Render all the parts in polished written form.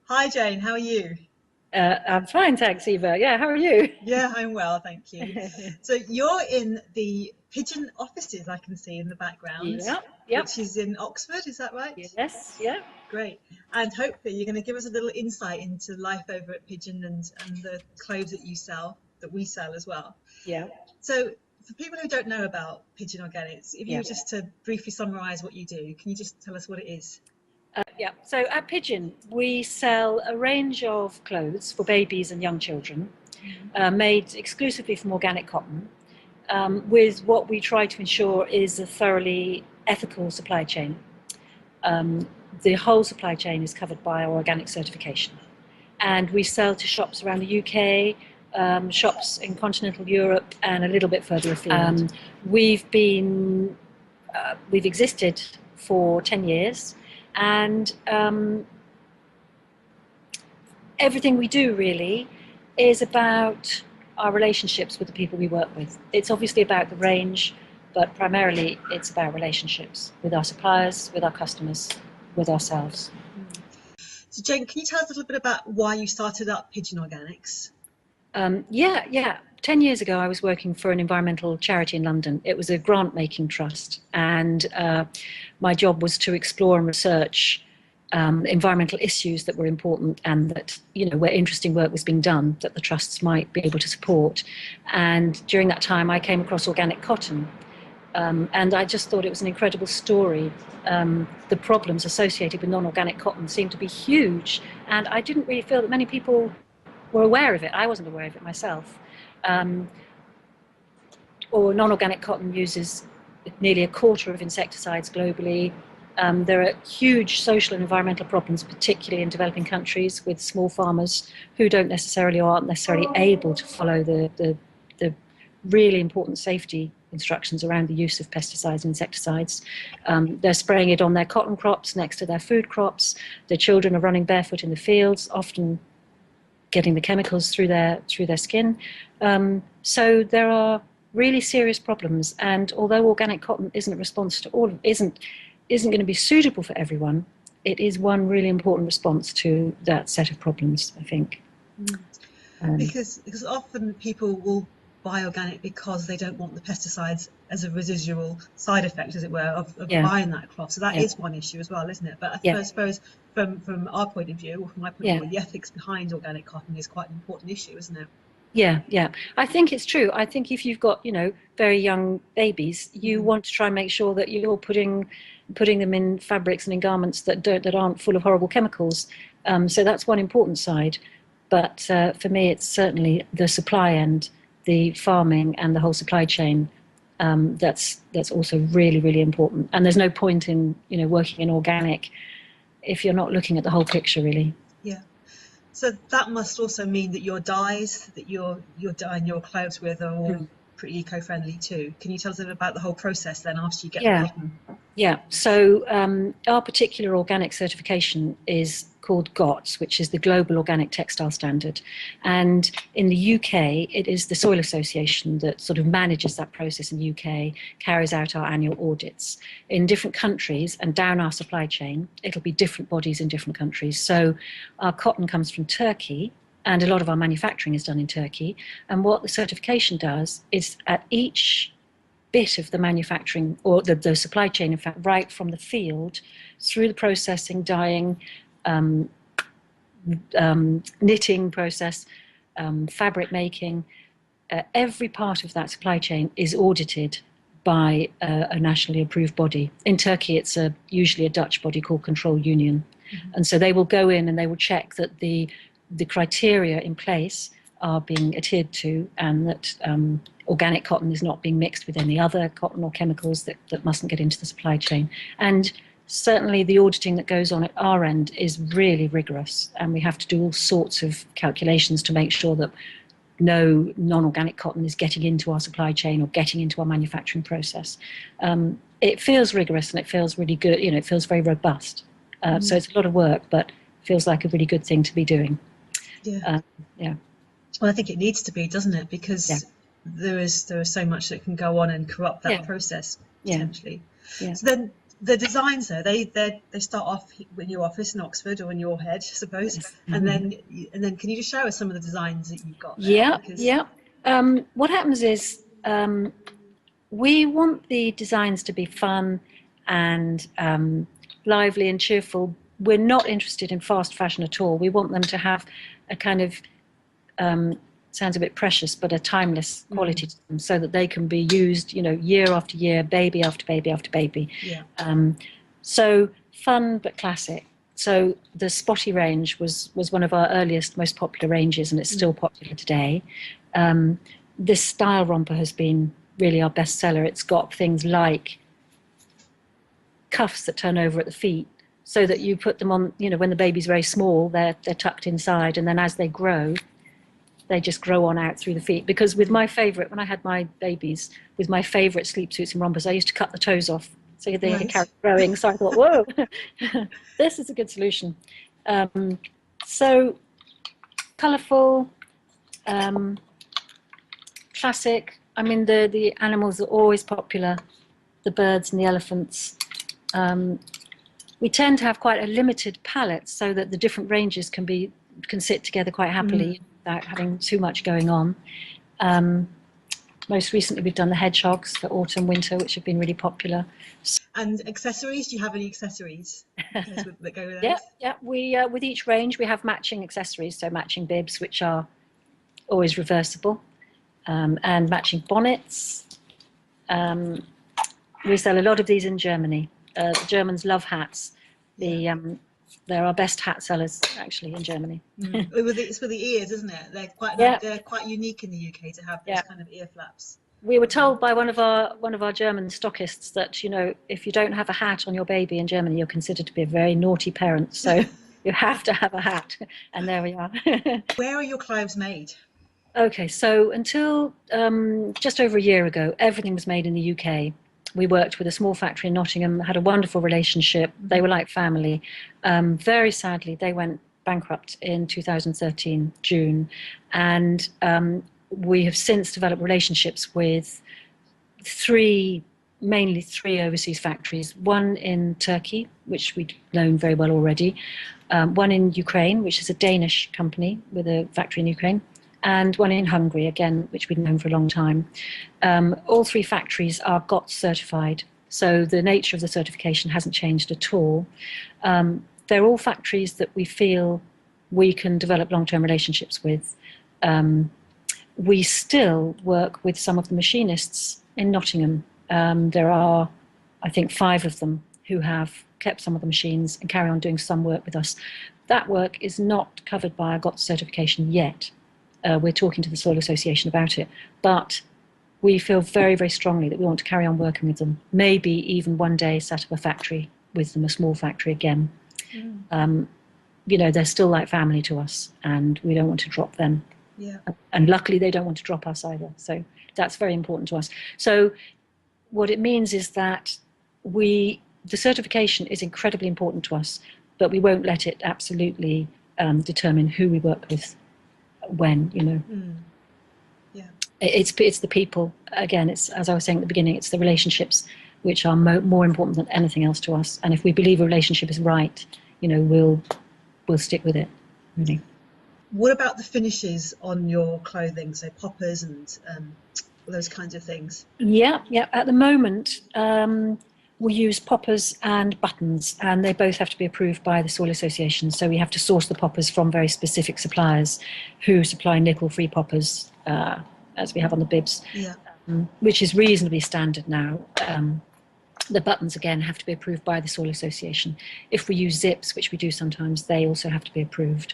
Hi Jane, how are you? I'm fine, thanks, Eva. Yeah, how are you? Yeah, I'm well, thank you. So you're in the Pigeon offices, I can see in the background, Yeah, yep, which is in Oxford, is that right? yes, yeah, Great. And hopefully you're going to give us a little insight into life over at Pigeon and the clothes that you sell, that we sell as well. yeah, So for people who don't know about Pigeon Organics, if you yeah. were just to briefly summarize what you do, can you just tell us what it is? Yeah. So at Pigeon, we sell a range of clothes for babies and young children, Mhm. made exclusively from organic cotton, with what we try to ensure is a thoroughly ethical supply chain. Um, the whole supply chain is covered by our organic certification. And we sell to shops around the UK, shops in continental Europe, and a little bit further afield. We've been we've existed for 10 years, and everything we do really is about our relationships with the people we work with. It's obviously about the range, but primarily it's about relationships with our suppliers, with our customers, with ourselves. So Jane, can you tell us a little bit about why you started up Pigeon Organics? Yeah. 10 years ago, I was working for an environmental charity in London. It was a grant making trust, and my job was to explore and research environmental issues that were important and that, where interesting work was being done that the trusts might be able to support. And during that time, I came across organic cotton. And I just thought it was an incredible story. The problems associated with non organic cotton seemed to be huge, and I didn't really feel that many people were aware of it. I wasn't aware of it myself. Um, or non-organic cotton uses nearly a quarter of insecticides globally. There are huge social and environmental problems, particularly in developing countries with small farmers who don't necessarily or aren't necessarily able to follow the really important safety instructions around the use of pesticides and insecticides. They're spraying it on their cotton crops next to their food crops. The children are running barefoot in the fields, often getting the chemicals through their skin. So there are really serious problems. And although organic cotton isn't a response to all, isn't going to be suitable for everyone, it is one really important response to that set of problems, I think. Mm. Um, Because often people will buy organic because they don't want the pesticides as a residual side effect, as it were, of yeah, buying that crop. So that yeah, is one issue as well, isn't it? But yeah, I suppose from our point of view, or from my point of yeah. view, the ethics behind organic cotton is quite an important issue, isn't it? Yeah, yeah. I think it's true. I think if you've got, very young babies, you Mm. want to try and make sure that you're putting them in fabrics and in garments that aren't full of horrible chemicals. So that's one important side. But for me, it's certainly the supply end, the farming and the whole supply chain. That's also really, really important. And there's no point in, working in organic if you're not looking at the whole picture, really. Yeah. So that must also mean that your dyes that you're dyeing your clothes with are all Mm. pretty eco-friendly too. Can you tell us a bit about the whole process then after you get the Yeah. cotton? Yeah, so our particular organic certification is called GOTS, which is the Global Organic Textile Standard. And in the UK, it is the Soil Association that sort of manages that process in the UK, carries out our annual audits. In different countries and down our supply chain, it'll be different bodies in different countries. So our cotton comes from Turkey, and a lot of our manufacturing is done in Turkey. And what the certification does is at each bit of the manufacturing or the supply chain, in fact, right from the field through the processing, dyeing, um, knitting process, fabric making, every part of that supply chain is audited by a nationally approved body. In Turkey, it's usually a Dutch body called Control Union. Mhm. And so they will go in and they will check that the criteria in place are being adhered to, and that organic cotton is not being mixed with any other cotton or chemicals that mustn't get into the supply chain. And certainly the auditing that goes on at our end is really rigorous, and we have to do all sorts of calculations to make sure that no non-organic cotton is getting into our supply chain or getting into our manufacturing process. It feels rigorous and it feels really good. It feels very robust. So Mm. it's a lot of work, but feels like a really good thing to be doing. Yeah. Uh, yeah, Well, I think it needs to be, doesn't it? yeah, Because there is so much that can go on and corrupt that yeah, process yeah, potentially. yeah. So then, The designs though, they start off in your office in Oxford or in your head, I suppose, Yes. and Mhm. then can you just show us some of the designs that you've got there? Yeah, Because yeah. What happens is we want the designs to be fun and lively and cheerful. We're not interested in fast fashion at all. We want them to have a kind of sounds a bit precious, but a timeless quality to them, so that they can be used, year after year, baby after baby after baby. yeah, So fun but classic. So the Spotty range was one of our earliest, most popular ranges, and it's still popular today. This style romper has been really our best seller. It's got things like cuffs that turn over at the feet, so that you put them on, when the baby's very small, they're tucked inside, and then as they grow, they just grow on out through the feet. Because with my favourite, when I had my babies, with my favourite sleep suits and rompers, I used to cut the toes off so they nice. carry growing. So I thought, whoa, this is a good solution. So colourful, classic. I mean, the animals are always popular, the birds and the elephants. We tend to have quite a limited palette, so that the different ranges can sit together quite happily without having too much going on. Most recently, we've done the hedgehogs for autumn, winter, which have been really popular. And accessories? Do you have any accessories that go with Yeah, those? yeah. We with each range we have matching accessories, so matching bibs, which are always reversible, and matching bonnets. We sell a lot of these in Germany. The Germans love hats. They're our best hat sellers, actually, in Germany. It's for the ears, isn't it? Yeah, They're quite unique in the UK to have those yeah. kind of ear flaps. We were told by one of our German stockists that, if you don't have a hat on your baby in Germany, you're considered to be a very naughty parent. So you have to have a hat, and there we are. Where are your clothes made? Okay, so until just over a year ago, everything was made in the UK. We worked with a small factory in Nottingham, had a wonderful relationship. They were like family. Very sadly, they went bankrupt in 2013, June. And we have since developed relationships with mainly three overseas factories. One in Turkey, which we'd known very well already. One in Ukraine, which is a Danish company with a factory in Ukraine. And one in Hungary, again, which we've known for a long time. All three factories are GOTS certified, so the nature of the certification hasn't changed at all. They're all factories that we feel we can develop long-term relationships with. We still work with some of the machinists in Nottingham. There are, I think, 5 of them who have kept some of the machines and carry on doing some work with us. That work is not covered by our GOTS certification yet. We're talking to the Soil Association about it, but we feel very, very strongly that we want to carry on working with them. Maybe even one day set up a factory with them, a small factory again. They're still like family to us, and we don't want to drop them. Yeah. And luckily, they don't want to drop us either. So that's very important to us. So what it means is that the certification is incredibly important to us, but we won't let it absolutely determine who we work with when. Yeah. It's the people. Again, it's, as I was saying at the beginning, it's the relationships which are more important than anything else to us. And if we believe a relationship is right, we'll stick with it, really. What about the finishes on your clothing? So poppers and those kinds of things. Yeah. At the moment, we use poppers and buttons, and they both have to be approved by the Soil Association. So we have to source the poppers from very specific suppliers who supply nickel-free poppers, as we have on the bibs, which is reasonably standard now. The buttons, again, have to be approved by the Soil Association. If we use zips, which we do sometimes, they also have to be approved.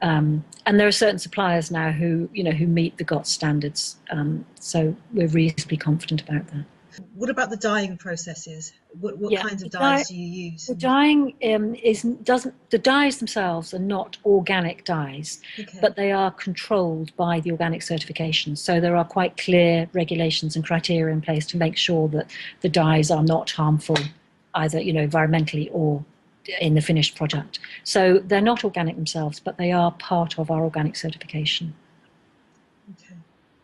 And there are certain suppliers now who meet the GOTS standards. So we're reasonably confident about that. What about the dyeing processes? What kinds of dyes do you use? The dyeing the dyes themselves are not organic dyes, but they are controlled by the organic certification. So there are quite clear regulations and criteria in place to make sure that the dyes are not harmful, either environmentally or in the finished product. So they're not organic themselves, but they are part of our organic certification. Okay.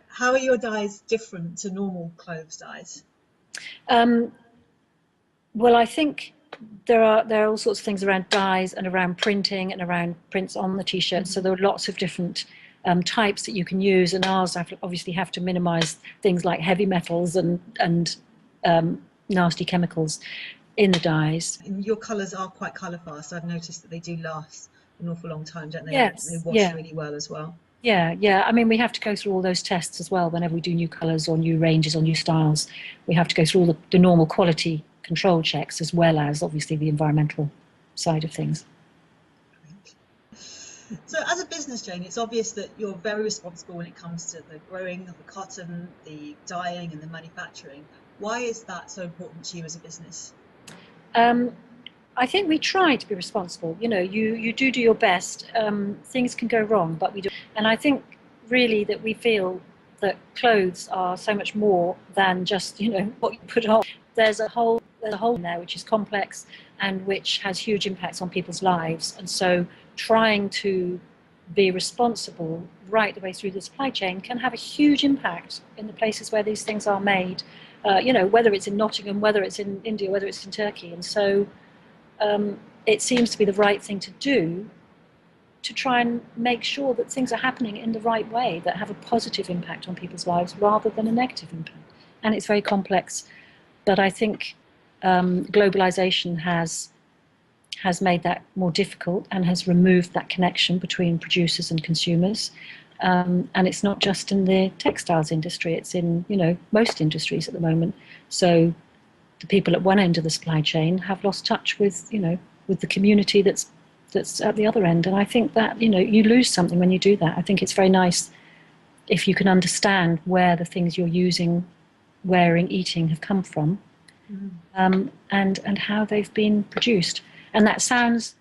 How are your dyes different to normal clothes dyes? Well, I think there are all sorts of things around dyes and around printing and around prints on the t-shirts. So there are lots of different types that you can use, and ours obviously have to minimise things like heavy metals and nasty chemicals in the dyes. And your colours are quite colour fast. I've noticed that they do last an awful long time, don't they? Yes, They wash yeah. really well as well. Yeah. I mean, we have to go through all those tests as well whenever we do new colours or new ranges or new styles. We have to go through all the normal quality control checks as well as obviously the environmental side of things. So as a business, Jane, it's obvious that you're very responsible when it comes to the growing of the cotton, the dyeing and the manufacturing. Why is that so important to you as a business? I think we try to be responsible. You do your best. Things can go wrong, but we do. And I think really that we feel that clothes are so much more than just what you put on. There's a whole in there which is complex and which has huge impacts on people's lives. And so trying to be responsible right the way through the supply chain can have a huge impact in the places where these things are made. Whether it's in Nottingham, whether it's in India, whether it's in Turkey. And so it seems to be the right thing to do to try and make sure that things are happening in the right way, that have a positive impact on people's lives rather than a negative impact. And it's very complex, but I think globalization has made that more difficult and has removed that connection between producers and consumers. And it's not just in the textiles industry, it's in most industries at the moment. So the people at one end of the supply chain have lost touch with the community that's at the other end. And I think that you lose something when you do that. I think it's very nice if you can understand where the things you're using, wearing, eating have come from, and how they've been produced. And that sounds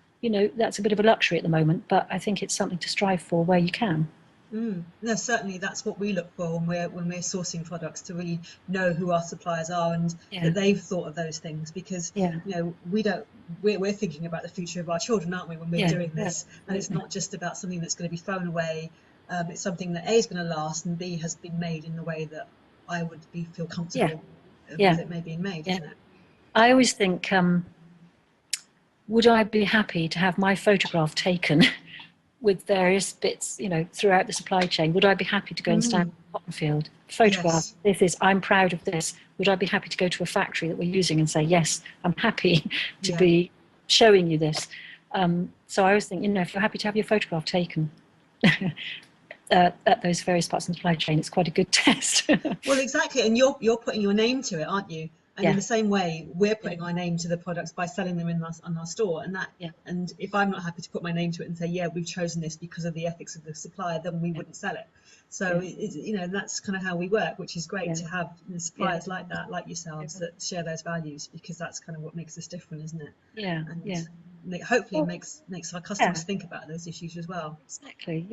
that's a bit of a luxury at the moment, but I think it's something to strive for where you can. No, certainly that's what we look for when we're sourcing products, to really know who our suppliers are and that they've thought of those things, because we're thinking about the future of our children, aren't we, when we're doing this? And it's not just about something that's going to be thrown away. It's something that A is going to last and B has been made in the way that I would feel comfortable with it may being made, isn't it? I always think, would I be happy to have my photograph taken with various bits, throughout the supply chain? Would I be happy to go and stand in a cotton field, photograph, I'm proud of this? Would I be happy to go to a factory that we're using and say, yes, I'm happy to be showing you this? So I always think, if you're happy to have your photograph taken at those various parts of the supply chain, it's quite a good test. Well, exactly. And you're putting your name to it, aren't you? And in the same way, we're putting our name to the products by selling them on our store. And and if I'm not happy to put my name to it and say, we've chosen this because of the ethics of the supplier, then we wouldn't sell it. So that's kind of how we work, which is great to have suppliers like that, like yourselves, that share those values, because that's kind of what makes us different, isn't it? And hopefully makes our customers think about those issues as well. Exactly.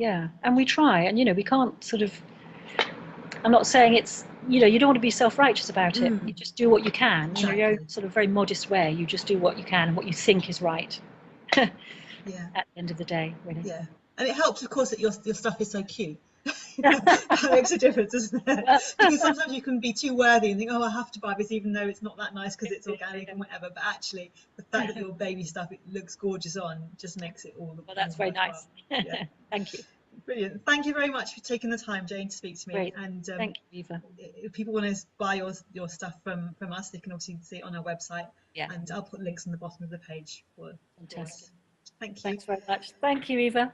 And we try, and we can't sort of. I'm not saying it's, you don't want to be self-righteous about it. You just do what you can. Exactly. Your own sort of very modest way. You just do what you can and what you think is right. At the end of the day, really. Yeah. And it helps, of course, that your stuff is so cute. That makes a difference, doesn't it? Because sometimes you can be too worthy and think, I have to buy this even though it's not that nice because it's organic and whatever. But actually, the fact that your baby stuff, it looks gorgeous on, just makes it all. Well, that's very nice. Thank you. Brilliant. Thank you very much for taking the time, Jane, to speak to me. Great. And thank you, Eva. If people want to buy your stuff from us, they can obviously see it on our website. And I'll put links on the bottom of the page for Fantastic. Thank you. Thanks very much. Thank you, Eva.